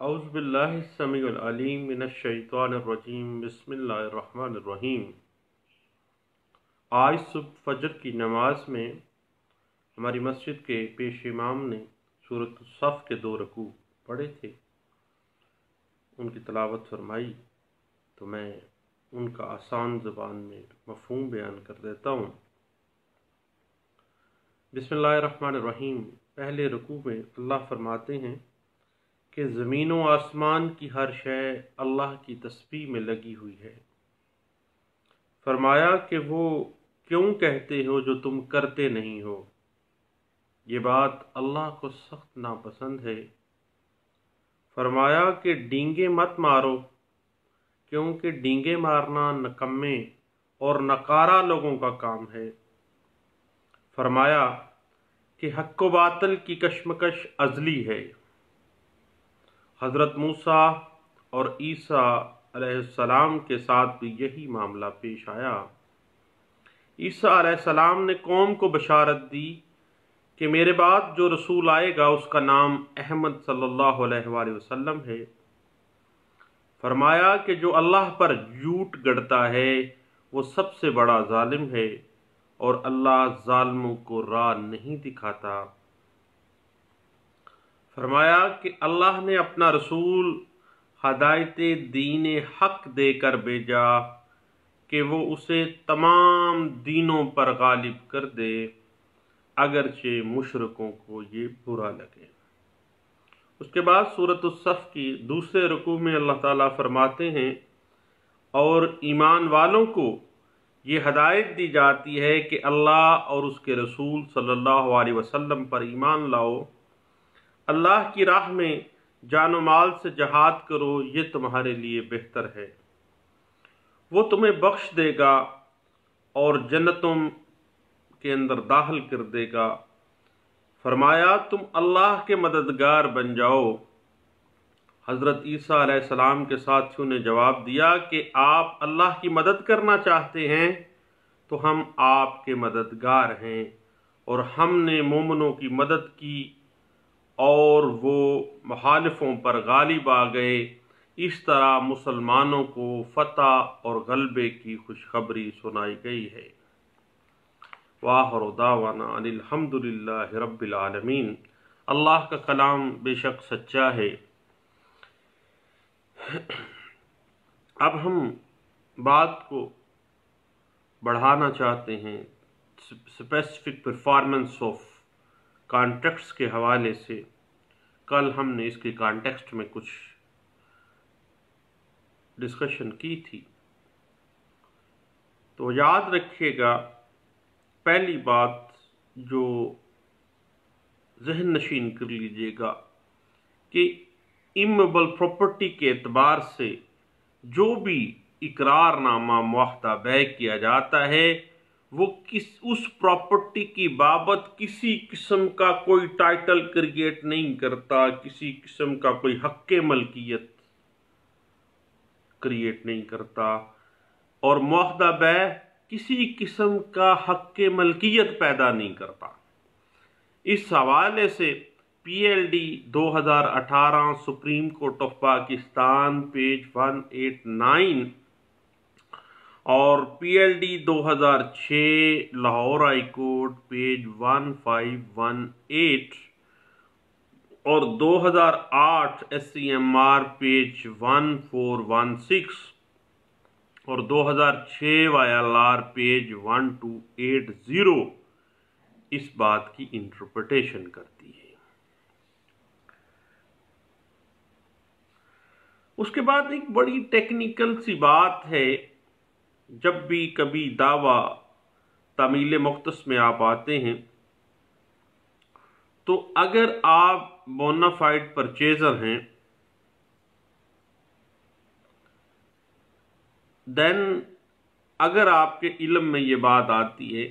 औज़ुबिल्लाहिस्समीउल अलीम मिनश्शैतानिर्रजीम बिस्मिल्लाहिर्रहमानिर्रहीम। आज सुबह फजर की नमाज में हमारी मस्जिद के पेश इमाम ने सूरत सफ़ के 2 रकू पढ़े थे, उनकी तिलावत फरमाई तो मैं उनका आसान ज़बान में मफ़हूम बयान कर देता हूँ। बिस्मिल्लाहिर्रहमानिर्रहीम। पहले रकू में अल्लाह फरमाते हैं कि ज़मीन व आसमान की हर शय अल्लाह की तस्बीह में लगी हुई है। फरमाया कि वो क्यों कहते हो जो तुम करते नहीं हो, ये बात अल्लाह को सख्त नापसंद है। फरमाया कि डींगे मत मारो, क्योंकि डींगे मारना नकम्मे और नकारा लोगों का काम है। फरमाया कि हक़ व बातिल की कशमकश अज़ली है। हज़रत मूसा और ईसा अलैहिस्सलाम के साथ भी यही मामला पेश आया। ईसा अलैहिस्सलाम ने कौम को बशारत दी कि मेरे बाद जो रसूल आएगा उसका नाम अहमद सल्लल्लाहु अलैहि वसल्लम है। फरमाया कि जो अल्लाह पर झूठ गढ़ता है वो सबसे बड़ा जालिम है और अल्लाह जालिमों को राह नहीं दिखाता। फरमाया कि अल्लाह ने अपना रसूल हदायत दीन हक देकर भेजा कि वो उसे तमाम दीनों पर गालिब कर दे, अगरचे मुशरिकों को ये बुरा लगे। उसके बाद सूरत सफ़ की दूसरे रुकू में अल्लाह ताला फरमाते हैं, और ईमान वालों को ये हदायत दी जाती है कि अल्लाह और उसके रसूल सल्लल्लाहु अलैहि वसल्लम पर ईमान लाओ, अल्लाह की राह में जानो माल से जहाद करो, ये तुम्हारे लिए बेहतर है। वो तुम्हें बख्श देगा और जन्नतों के अंदर दाखिल कर देगा। फरमाया तुम अल्लाह के मददगार बन जाओ। हज़रत ईसा अलैहिस्सलाम के साथियों ने जवाब दिया कि आप अल्लाह की मदद करना चाहते हैं तो हम आपके मददगार हैं, और हमने मोमिनों की मदद की और वो मुखालिफों पर गालिब आ गए। इस तरह मुसलमानों को फतह और गलबे की खुशखबरी सुनाई गई है। वाहिर दावाना अनिल हम्दुलिल्लाहि रब्बिल आलमीन। अल्लाह का कलाम बेशक सच्चा है। अब हम बात को बढ़ाना चाहते हैं स्पेसिफिक परफॉर्मेंस ऑफ कॉन्टेक्स्ट के हवाले से। कल हमने इसके कॉन्टेक्स्ट में कुछ डिस्कशन की थी, तो याद रखिएगा पहली बात जो जहन नशीन कर लीजिएगा कि इमूवेबल प्रॉपर्टी के एतबार से जो भी इकरारनामा मुआहदा बै किया जाता है वो उस प्रॉपर्टी की बाबत किसी किस्म का कोई टाइटल क्रिएट नहीं करता, किसी किस्म का कोई हक़ मलकियत क्रिएट नहीं करता, और मुआहदा बै किसी किस्म का हक़ मलकियत पैदा नहीं करता। इस हवाले से PLD 2018 supreme court of Pakistan page 189 और PLD 2006 Lahore high court page 1518 और 2008 SCMR पेज 1416 और 2006 YLR पेज 1280 इस बात की इंटरप्रिटेशन करती है। उसके बाद एक बड़ी टेक्निकल सी बात है, जब भी कभी दावा तामील मुख्तस में आप आते हैं तो अगर आप बोनाफाइड परचेजर हैं देन अगर आपके इल्म में ये बात आती है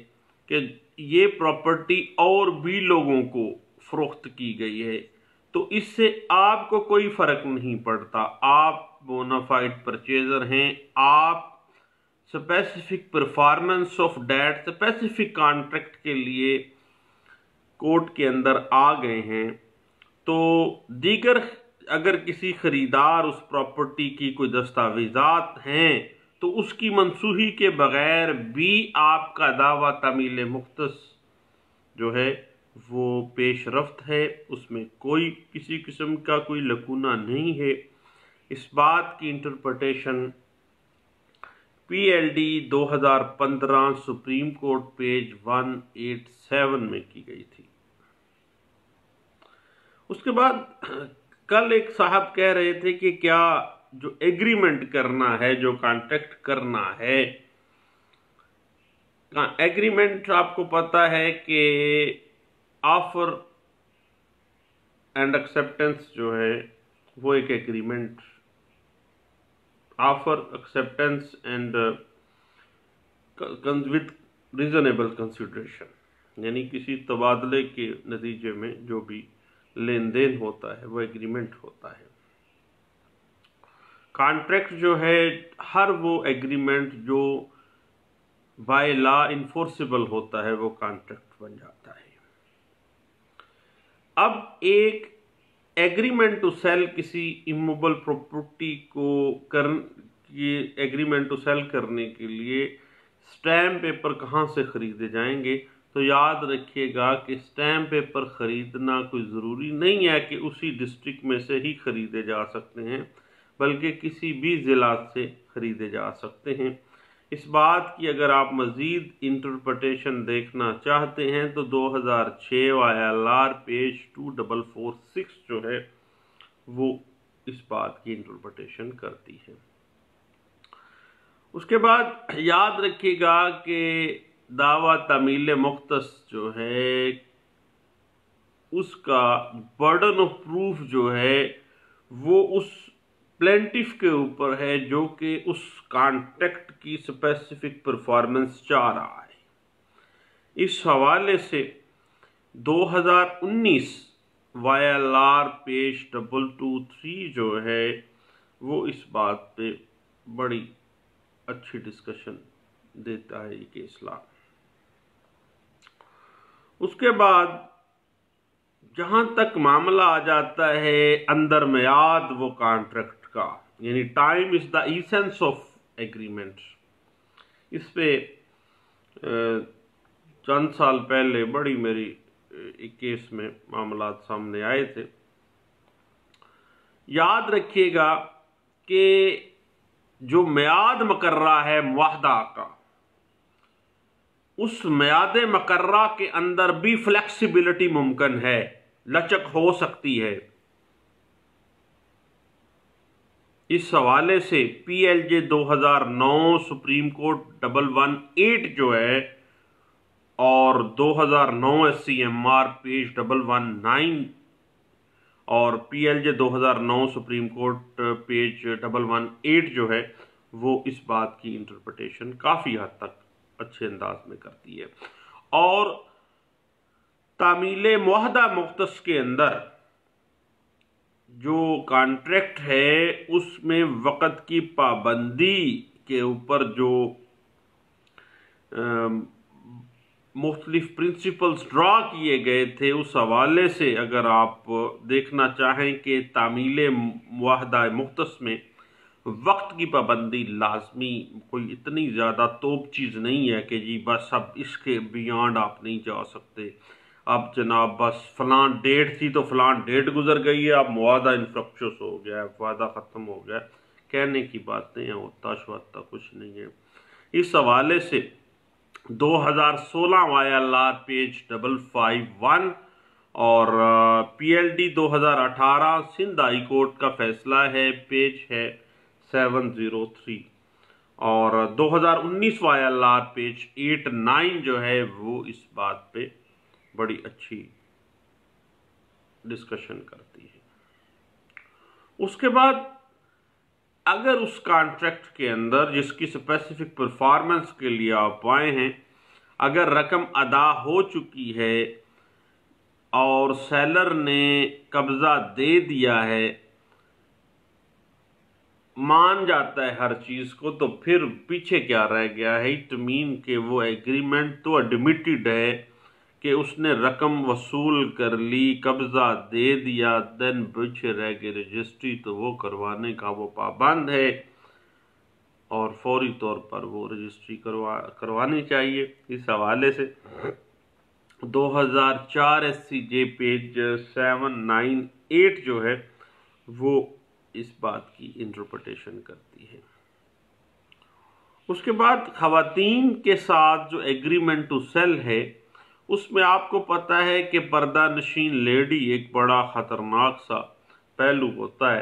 कि ये प्रॉपर्टी और भी लोगों को फरोख्त की गई है तो इससे आपको कोई फर्क नहीं पड़ता। आप बोनाफाइड परचेजर हैं, आप specific performance of that specific contract के लिए कोर्ट के अंदर आ गए हैं, तो दीगर अगर किसी खरीदार उस प्रॉपर्टी की कोई दस्तावेजात हैं तो उसकी मंसूही के बगैर भी आपका दावा तामील मुख्तस जो है वो पेशरफ्त है, उसमें कोई किसी किस्म का कोई लकूना नहीं है। इस बात की interpretation PLD 2015 supreme court page 187 में की गई थी। उसके बाद कल एक साहब कह रहे थे कि क्या जो एग्रीमेंट करना है, जो कॉन्ट्रैक्ट करना है, एग्रीमेंट आपको पता है कि ऑफर एंड एक्सेप्टेंस जो है वो एक agreement, offer acceptance and with reasonable consideration, यानी किसी तबादले के नतीजे में जो भी लेन देन होता है वो एग्रीमेंट होता है। कॉन्ट्रैक्ट जो है हर वो एग्रीमेंट जो बाय लॉ इन्फोर्सिबल होता है वो कॉन्ट्रैक्ट बन जाता है। अब एक एग्रीमेंट टू सेल किसी इमूवेबल प्रॉपर्टी को एग्रीमेंट टू सेल करने के लिए स्टैम्प पेपर कहाँ से खरीदे जाएंगे, तो याद रखिएगा कि स्टैम्प पेपर खरीदना कोई ज़रूरी नहीं है कि उसी डिस्ट्रिक्ट में से ही खरीदे जा सकते हैं, बल्कि किसी भी ज़िला से खरीदे जा सकते हैं। इस बात की अगर आप मज़ीद इंटरप्रिटेशन देखना चाहते हैं तो 2006 ILR पेज 2446 जो है वो इस बात की इंटरप्रिटेशन करती है। उसके बाद याद रखिएगा कि दावा तामील मुख्तस जो है उसका बर्डन ऑफ प्रूफ जो है वो उस प्लेंटिफ के ऊपर है जो कि उस कॉन्ट्रैक्ट की स्पेसिफिक परफॉर्मेंस चाह रहा है। इस हवाले से 2019 YLR पेज 223 जो है वो इस बात पे बड़ी अच्छी डिस्कशन देता है ये केस लॉ। उसके बाद जहां तक मामला आ जाता है अंदर मियाद वो कॉन्ट्रैक्ट का, यानी time is the essence of agreement, इस पे चंद साल पहले बड़ी मेरी एक केस में मामला सामने आए थे। याद रखिएगा कि जो मियाद मुकर्रा है मुआहदा का, उस मियाद मुकर्रा के अंदर भी फ्लेक्सिबिलिटी मुमकिन है, लचक हो सकती है। इस हवाले से PLJ 2009 सुप्रीम कोर्ट 118 जो है और 2009 SCMR पेज 119 और PLJ 2009 सुप्रीम कोर्ट पेज 118 जो है वो इस बात की इंटरप्रिटेशन काफ़ी हद तक अच्छे अंदाज में करती है। और तामील मुआहदा मुख्तस के अंदर जो कॉन्ट्रैक्ट है उसमें वक़्त की पाबंदी के ऊपर जो मुख्तलिफ प्रिंसिपल्स ड्रा किए गए थे, उस हवाले से अगर आप देखना चाहें कि तामील मुआहदा मुख्तस में वक्त की पाबंदी लाजमी कोई इतनी ज़्यादा तोप चीज़ नहीं है कि जी बस अब इसके बियॉन्ड आप नहीं जा सकते। अब जनाब बस फ़लाँ डेट थी तो फ़लाँ डेट गुजर गई है, अब मुआहदा इनफ्रक्शस हो गया है, वादा ख़त्म हो गया, कहने की बातें हैं, होता शवाता कुछ नहीं है। इस हवाले से 2016 YLR पेज 551 और PLD 2018 सिंध हाई कोर्ट का फैसला है, पेज है 703 और 2019 YLR पेज 89 जो है वो इस बात पे बड़ी अच्छी डिस्कशन करती है। उसके बाद अगर उस कॉन्ट्रैक्ट के अंदर जिसकी स्पेसिफिक परफॉर्मेंस के लिए आप आए हैं, अगर रकम अदा हो चुकी है और सेलर ने कब्जा दे दिया है, मान जाता है हर चीज को, तो फिर पीछे क्या रह गया है। इट मीन कि वो एग्रीमेंट तो एडमिटेड है कि उसने रकम वसूल कर ली, कब्जा दे दिया, देन पीछे रह गई रजिस्ट्री, तो वो करवाने का वो पाबंद है और फौरी तौर पर वो रजिस्ट्री करवानी चाहिए। इस हवाले से 2004 SCJ पेज 798 जो है वो इस बात की इंटरप्रिटेशन करती है। उसके बाद खवातीन के साथ जो एग्रीमेंट टू सेल है, उसमें आपको पता है कि पर्दा नशीन लेडी एक बड़ा ख़तरनाक सा पहलू होता है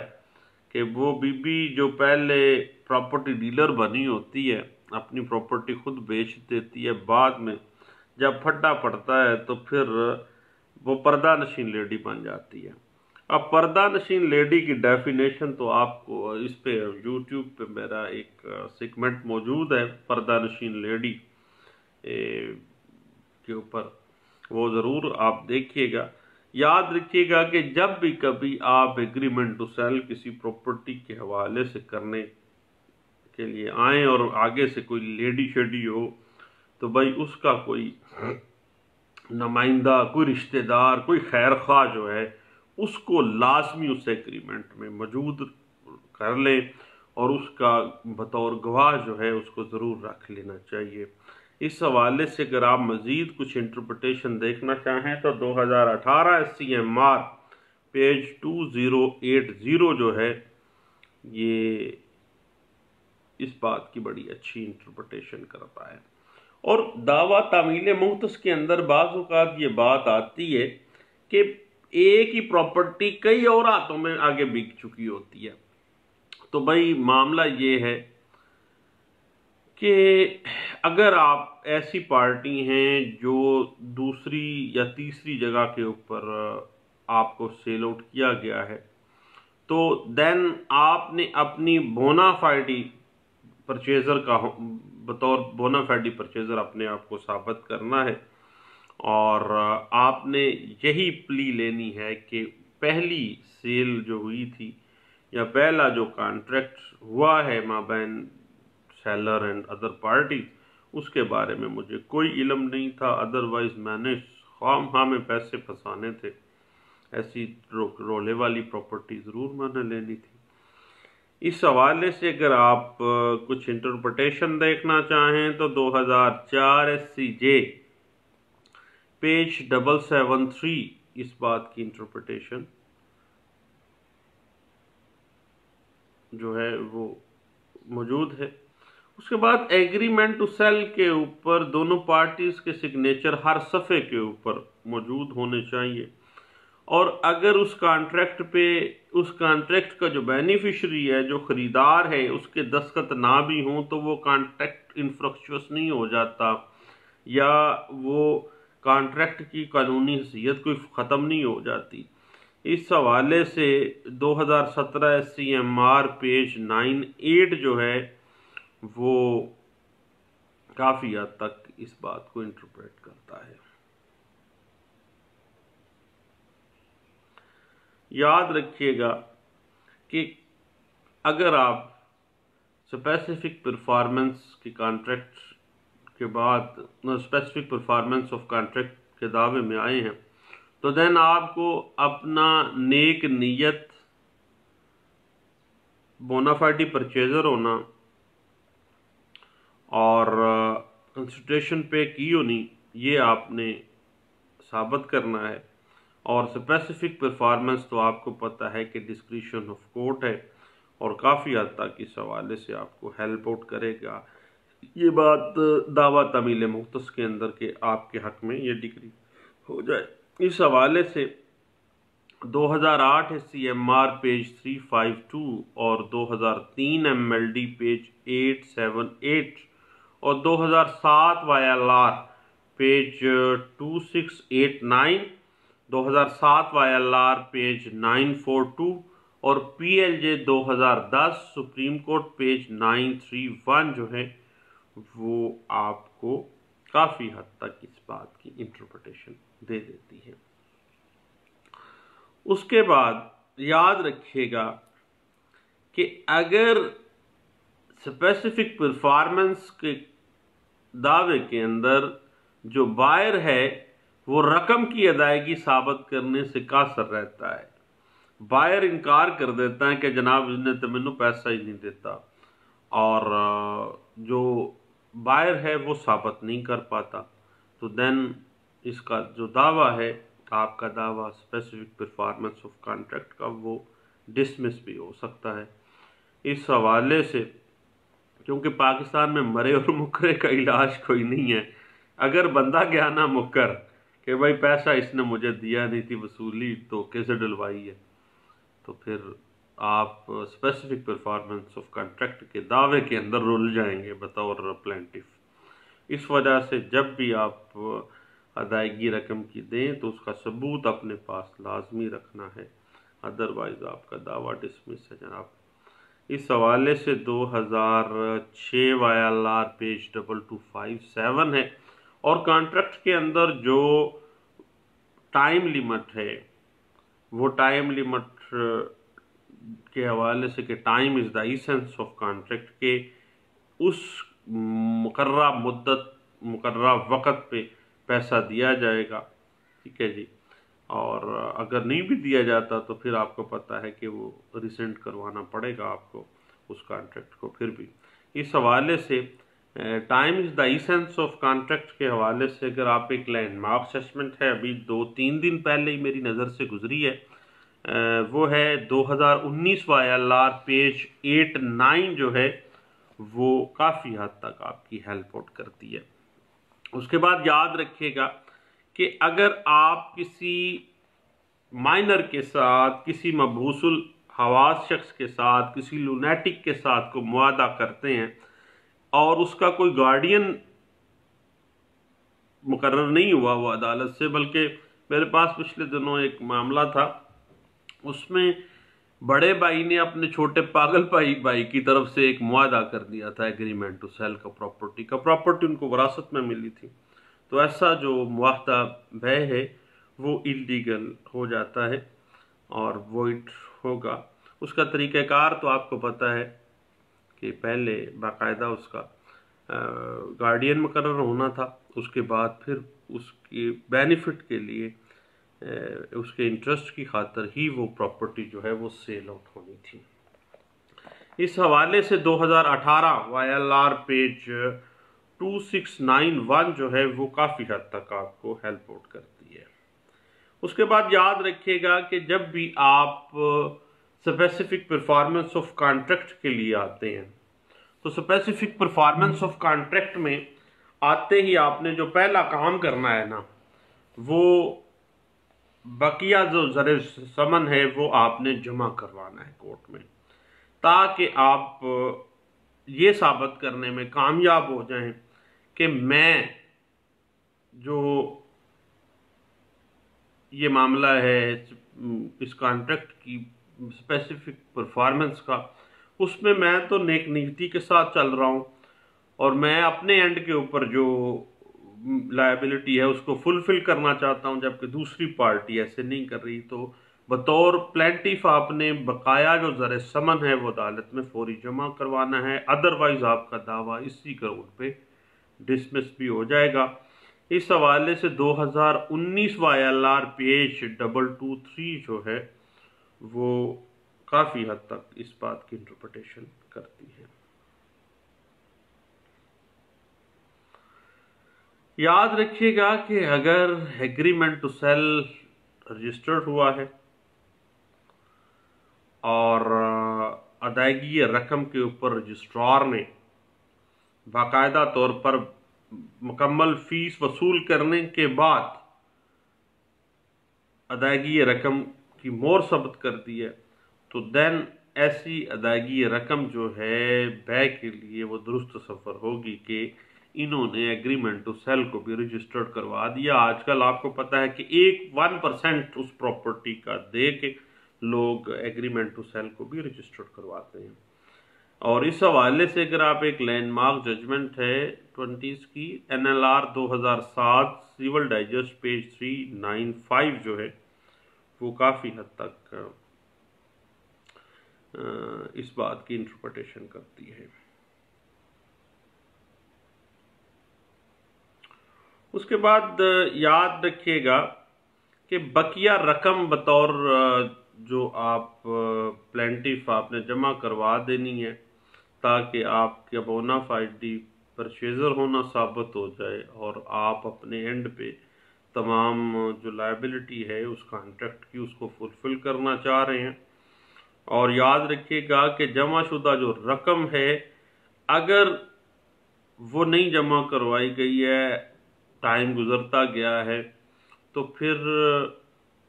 कि वो बीबी जो पहले प्रॉपर्टी डीलर बनी होती है, अपनी प्रॉपर्टी खुद बेच देती है, बाद में जब फट्टा पड़ता है तो फिर वो पर्दा नशीन लेडी बन जाती है। अब पर्दा नशीन लेडी की डेफिनेशन तो आपको इस पे यूट्यूब पे मेरा एक सेगमेंट मौजूद है पर्दा नशीन लेडी के ऊपर, वो ज़रूर आप देखिएगा। याद रखिएगा कि जब भी कभी आप एग्रीमेंट टू सेल किसी प्रॉपर्टी के हवाले से करने के लिए आए और आगे से कोई लेडी शेडी हो, तो भाई उसका कोई नुमाइंदा, कोई रिश्तेदार, कोई खैर ख्वाह जो है उसको लाजमी उस एग्रीमेंट में मौजूद कर लें और उसका बतौर गवाह जो है उसको ज़रूर रख लेना चाहिए। इस हवाले से अगर आप मज़ीद कुछ इंटरप्रिटेशन देखना चाहें तो 2018 SCMR पेज 2080 जो है ये इस बात की बड़ी अच्छी इंटरप्रिटेशन करता है। और दावा तामील मुख्तस के अंदर बाज़ औक़ात ये बात आती है कि एक ही प्रॉपर्टी कई और हाथों में आगे बिक चुकी होती है। तो भाई मामला ये है कि अगर आप ऐसी पार्टी हैं जो दूसरी या तीसरी जगह के ऊपर आपको सेल आउट किया गया है, तो देन आपने अपनी बोनाफाइडी परचेज़र का बतौर बोनाफाइडी परचेज़र अपने आप को साबित करना है और आपने यही प्ली लेनी है कि पहली सेल जो हुई थी या पहला जो कॉन्ट्रैक्ट हुआ है माबैन सेलर एंड अदर पार्टी, उसके बारे में मुझे कोई इल्म नहीं था, अदरवाइज मैंने ख़ामख़ाह में पैसे फंसाने थे, ऐसी रोले वाली प्रॉपर्टी ज़रूर मैंने लेनी थी। इस हवाले से अगर आप कुछ इंटरप्रिटेशन देखना चाहें तो 2004 SCJ पेज 773 इस बात की इंटरप्रिटेशन जो है वो मौजूद है। उसके बाद एग्रीमेंट टू सेल के ऊपर दोनों पार्टीज के सिग्नेचर हर सफ़े के ऊपर मौजूद होने चाहिए और अगर उस कॉन्ट्रैक्ट का जो बेनिफिशरी है, जो ख़रीदार है, उसके दस्तखत ना भी हों तो वो कॉन्ट्रैक्ट इनफ्रक्चुअस नहीं हो जाता या वो कॉन्ट्रैक्ट की कानूनी हैसियत कोई ख़त्म नहीं हो जाती। इस हवाले से 2017 SCMR पेज 98 जो है वो काफ़ी हद तक इस बात को इंटरप्रेट करता है। याद रखिएगा कि अगर आप स्पेसिफिक परफॉर्मेंस के कॉन्ट्रैक्ट के बाद स्पेसिफिक परफॉर्मेंस ऑफ कॉन्ट्रैक्ट के दावे में आए हैं तो देन आपको अपना नेक नीयत, बोनाफाइडी परचेज़र होना और कंसिडरेशन पे की होनी, ये आपने साबित करना है। और स्पेसिफिक परफॉर्मेंस तो आपको पता है कि डिस्क्रिशन ऑफ कोर्ट है और काफ़ी हद तक इस हवाले से आपको हेल्प आउट करेगा। ये बात दावा तामील मुख्तस के अंदर के आपके हक़ में ये डिग्री हो जाए। इस हवाले से 2008 SCMR पेज 352 और 2003 MLD पेज 878 और 2007 YLR पेज 2689, 2007 YLR पेज 942 और PLJ 2010 सुप्रीम कोर्ट पेज 931 जो है वो आपको काफ़ी हद तक इस बात की इंटरप्रिटेशन दे देती है। उसके बाद याद रखिएगा कि अगर स्पेसिफिक परफॉर्मेंस के दावे के अंदर जो बायर है वो रकम की अदायगी साबित करने से कासर रहता है। बायर इनकार कर देता है कि जनाब इसने तो मैनू पैसा ही नहीं देता, और जो बायर है वो साबित नहीं कर पाता, तो देन इसका जो दावा है, आपका दावा स्पेसिफिक परफॉर्मेंस ऑफ कॉन्ट्रैक्ट का, वो डिसमिस भी हो सकता है। इस हवाले से, क्योंकि पाकिस्तान में मरे और मुकरे का इलाज कोई नहीं है, अगर बंदा गया ना मुकर कि भाई पैसा इसने मुझे दिया नहीं थी, वसूली तो कैसे डलवाई है, तो फिर आप स्पेसिफिक परफॉर्मेंस ऑफ कॉन्ट्रैक्ट के दावे के अंदर रुल जाएंगे बतौर प्लेंटिफ। इस वजह से जब भी आप अदायगी रकम की दें तो उसका सबूत अपने पास लाजमी रखना है, अदरवाइज आपका दावा डिसमिस है जनाब। इस हवाले से 2006 YLR पेज 2257 है, और कॉन्ट्रैक्ट के अंदर जो टाइम लिमिट है, वो टाइम लिमिट के हवाले से कि time is the essence of contract, के उस मुकर्रा मुद्दत मुकर्रा वक़्त पे पैसा दिया जाएगा, ठीक है जी। और अगर नहीं भी दिया जाता तो फिर आपको पता है कि वो रिसेंट करवाना पड़ेगा आपको उस कॉन्ट्रैक्ट को। फिर भी इस हवाले से time is the essence of contract के हवाले से, अगर आप एक लैंडमार्क असेसमेंट है, अभी 2-3 दिन पहले ही मेरी नज़र से गुजरी है, वो है 2019 YLR पेज 8-9 जो है, वो काफ़ी हद तक आपकी हेल्प आउट करती है। उसके बाद याद रखिएगा कि अगर आप किसी माइनर के साथ, किसी मबूसुल हवास शख्स के साथ, किसी लूनेटिक के साथ को मुआदा करते हैं और उसका कोई गार्डियन मुकर्रर नहीं हुआ वो अदालत से, बल्कि मेरे पास पिछले दिनों एक मामला था, उसमें बड़े भाई ने अपने छोटे पागल भाई की तरफ से एक मुआदा कर दिया था, एग्रीमेंट टू सेल का, प्रॉपर्टी उनको विरासत में मिली थी। तो ऐसा जो मुआहदा भय है वो इलीगल हो जाता है और वॉइड होगा। उसका तरीक़ाकार तो आपको पता है कि पहले बाकायदा उसका गार्डियन मुकर्रर होना था, उसके बाद फिर उसके बेनिफिट के लिए, उसके इंटरेस्ट की खातर ही वो प्रॉपर्टी जो है वो सेल आउट होनी थी। इस हवाले से 2018 YLR पेज 2691 जो है वो काफ़ी हद तक आपको हेल्प आउट करती है। उसके बाद याद रखिएगा कि जब भी आप स्पेसिफिक परफॉर्मेंस ऑफ कॉन्ट्रैक्ट के लिए आते हैं, तो स्पेसिफिक परफॉर्मेंस ऑफ कॉन्ट्रैक्ट में आते ही आपने जो पहला काम करना है ना, वो बकिया जो ज़र समन है वो आपने जमा करवाना है कोर्ट में, ताकि आप ये साबित करने में कामयाब हो जाएं कि मैं जो ये मामला है इस कॉन्ट्रैक्ट की स्पेसिफिक परफॉर्मेंस का, उसमें मैं तो नेक नीति के साथ चल रहा हूँ और मैं अपने एंड के ऊपर जो लायबिलिटी है उसको फुलफिल करना चाहता हूँ, जबकि दूसरी पार्टी ऐसे नहीं कर रही। तो बतौर प्लेंटिफ आपने बकाया जो ज़र समन है वो अदालत में फौरी जमा करवाना है, अदरवाइज आपका दावा इसी ग्राउंड पे डिसमिस भी हो जाएगा। इस हवाले से 2019 YLR पेज 223 जो है वो काफ़ी हद तक इस बात की इंटरप्रिटेशन करती है। याद रखिएगा कि अगर एग्रीमेंट टू सेल रजिस्टर्ड हुआ है और अदायगी रकम के ऊपर रजिस्ट्रार ने बाकायदा तौर पर मुकम्मल फीस वसूल करने के बाद अदायगी रकम की मोहर सबत कर दी है, तो देन ऐसी अदायगी रकम जो है बै के लिए वो दुरुस्त सफ़र होगी कि इन्होंने एग्रीमेंट टू सेल को भी रजिस्टर्ड करवा दिया। आजकल आपको पता है कि 1% उस प्रॉपर्टी का दे के लोग एग्रीमेंट टू सेल को भी रजिस्टर्ड करवाते हैं। और इस हवाले से अगर आप एक लैंडमार्क जजमेंट है 20 की NLR 2007 सिविल डाइजेस्ट पेज 395 जो है वो काफ़ी हद तक इस बात की इंटरप्रिटेशन करती है। उसके बाद याद रखिएगा कि बकिया रकम बतौर जो आप प्लेंटिफ आपने जमा करवा देनी है ताकि आपके बोनाफाइडी परचेजर होना साबित हो जाए और आप अपने एंड पे तमाम जो लायबिलिटी है उस कॉन्ट्रैक्ट की उसको फुलफिल करना चाह रहे हैं। और याद रखिएगा कि जमाशुदा जो रकम है अगर वो नहीं जमा करवाई गई है, टाइम गुजरता गया है, तो फिर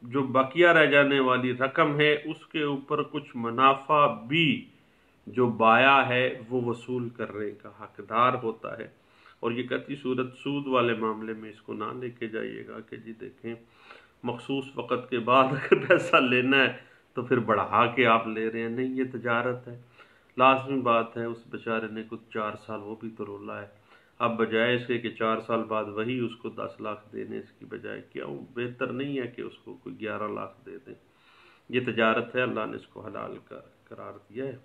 जो बकिया रह जाने वाली रकम है उसके ऊपर कुछ मुनाफा भी जो बाया है वो वसूल करने का हकदार होता है। और ये कतई सूरत सूद वाले मामले में इसको ना लेके जाइएगा कि जी देखें मखसूस वक़्त के बाद अगर पैसा लेना है तो फिर बढ़ा के आप ले रहे हैं। नहीं, ये तजारत है, लाजमी बात है। उस बेचारे ने कुछ 4 साल वो भी तो रोला है। अब बजाय इसके कि 4 साल बाद वही उसको 10 लाख देने इसकी बजाय क्यों बेहतर नहीं है कि उसको कोई 11 लाख दे दें। ये तजारत है, अल्लाह ने इसको हलाल करार दिया है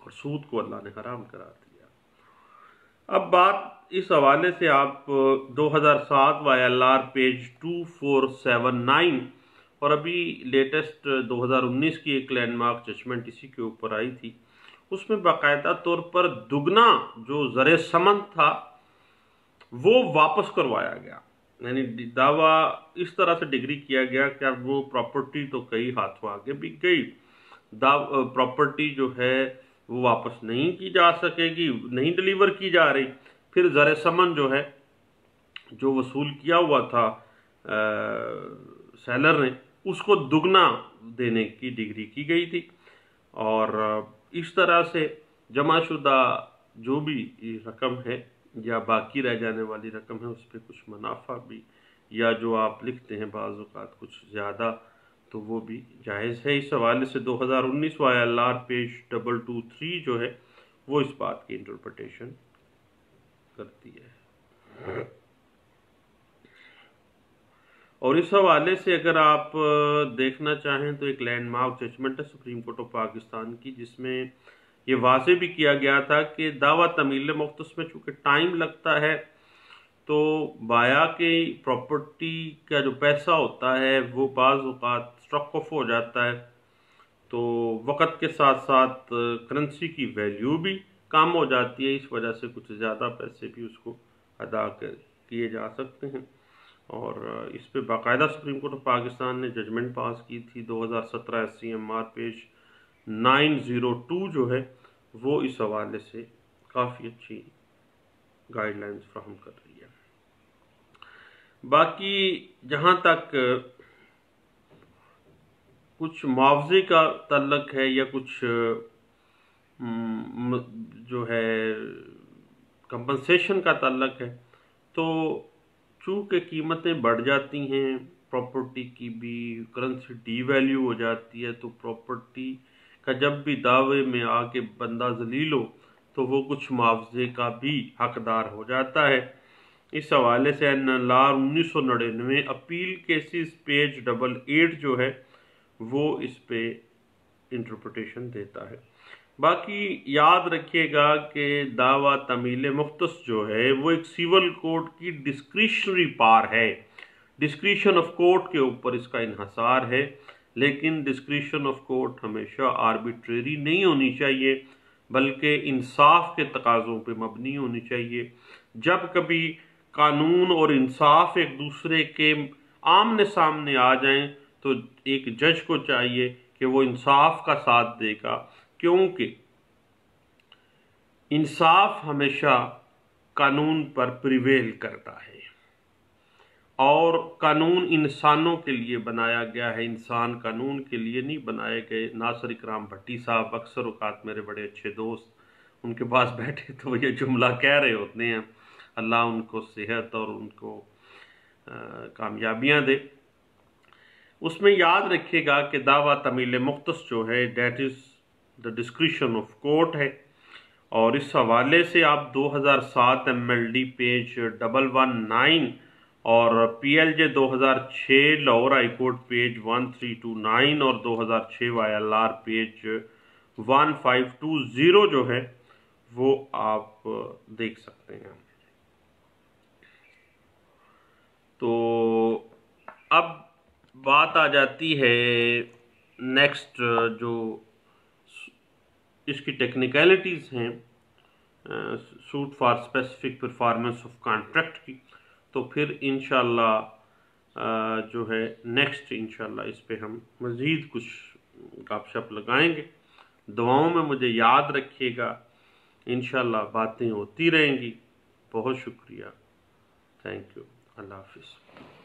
और सूद को अल्लाह ने हराम करार दिया। अब बात इस हवाले से आप 2007 YLR पेज 2479 और अभी लेटेस्ट 2019 की एक लैंडमार्क जजमेंट इसी के ऊपर आई थी, उसमें बाकायदा तौर पर दुगना जो ज़रे समन था वो वापस करवाया गया। यानी दावा इस तरह से डिग्री किया गया कि अब वो प्रॉपर्टी तो कई हाथों आगे बिक गई, प्रॉपर्टी जो है वो वापस नहीं की जा सकेगी, नहीं डिलीवर की जा रही। फिर ज़रे समन जो है जो वसूल किया हुआ था सेलर ने उसको दुगना देने की डिग्री की गई थी। और इस तरह से जमाशुदा जो भी रकम है या बाकी रह जाने वाली रकम है उस पर कुछ मुनाफा भी या जो आप लिखते हैं बाज़ औक़ात कुछ ज़्यादा, तो वो भी जायज़ है। इस हवाले से 2019 YLR पेज 223 जो है वो इस बात की इंटरप्रिटेशन करती है। और इस हवाले से अगर आप देखना चाहें तो एक लैंडमार्क जजमेंट है सुप्रीम कोर्ट ऑफ पाकिस्तान की, जिसमें ये वाज़े भी किया गया था कि दावा तमील मुख्तस में चूँकि टाइम लगता है तो बाया के प्रॉपर्टी का जो पैसा होता है वो बाज़ औक़ात स्टॉक ऑफ हो जाता है, तो वक़्त के साथ साथ करेंसी की वैल्यू भी कम हो जाती है। इस वजह से कुछ ज़्यादा पैसे भी उसको अदा किए जा सकते हैं। और इस पे बाकायदा सुप्रीम कोर्ट ऑफ पाकिस्तान ने जजमेंट पास की थी 2017 SCMR पेज 902 जो है वो इस हवाले से काफ़ी अच्छी गाइडलाइंस फ्राहम कर रही है। बाकी जहाँ तक कुछ मुआवजे का तल्लक है या कुछ जो है कंपनसेशन का तल्लक है, तो चूँकि कीमतें बढ़ जाती हैं प्रॉपर्टी की भी, करेंसी डीवैल्यू हो जाती है, तो प्रॉपर्टी का जब भी दावे में आके बंदा जलील हो तो वो कुछ मुआवजे का भी हकदार हो जाता है। इस हवाले से NLR 1999 अपील केसेस पेज 88 जो है वो इस पे इंटरप्रिटेशन देता है। बाकी याद रखिएगा कि दावा तमील मुख्तस जो है वो एक सिविल कोर्ट की डिस्क्रिशनरी पावर है, डिस्क्रिशन ऑफ कोर्ट के ऊपर इसका इन्हसार है, लेकिन डिस्क्रिशन ऑफ कोर्ट हमेशा आर्बिट्रेरी नहीं होनी चाहिए बल्कि इंसाफ के तकाज़ों पे मबनी होनी चाहिए। जब कभी कानून और इंसाफ एक दूसरे के आमने सामने आ जाएं तो एक जज को चाहिए कि वो इंसाफ का साथ देगा, क्योंकि इंसाफ हमेशा कानून पर प्रिवेल करता है और कानून इंसानों के लिए बनाया गया है, इंसान कानून के लिए नहीं बनाए गए। नासिर इकराम भट्टी साहब अक्सर औक़ात मेरे बड़े अच्छे दोस्त उनके पास बैठे तो ये जुमला कह रहे होते हैं, अल्लाह उनको सेहत और उनको कामयाबियाँ दे। उसमें याद रखिएगा कि दावा तमील मुख्तस जो है that is the discretion of court है। और इस हवाले से आप 2007 MLD पेज 119 और PLJ 2006 Lahore high court page 1329 और 2006 YLR पेज 1520 जो है वो आप देख सकते हैं। तो अब बात आ जाती है नेक्स्ट जो इसकी टेक्निकलिटीज़ हैं suit for specific performance of contract की। तो फिर इंशाल्लाह जो है नेक्स्ट इंशाल्लाह इस पे हम मज़ीद कुछ गपशप लगाएंगे। दुआओं में मुझे याद रखिएगा, इंशाल्लाह बातें होती रहेंगी। बहुत शुक्रिया, थैंक यू, अल्लाह हाफिज़।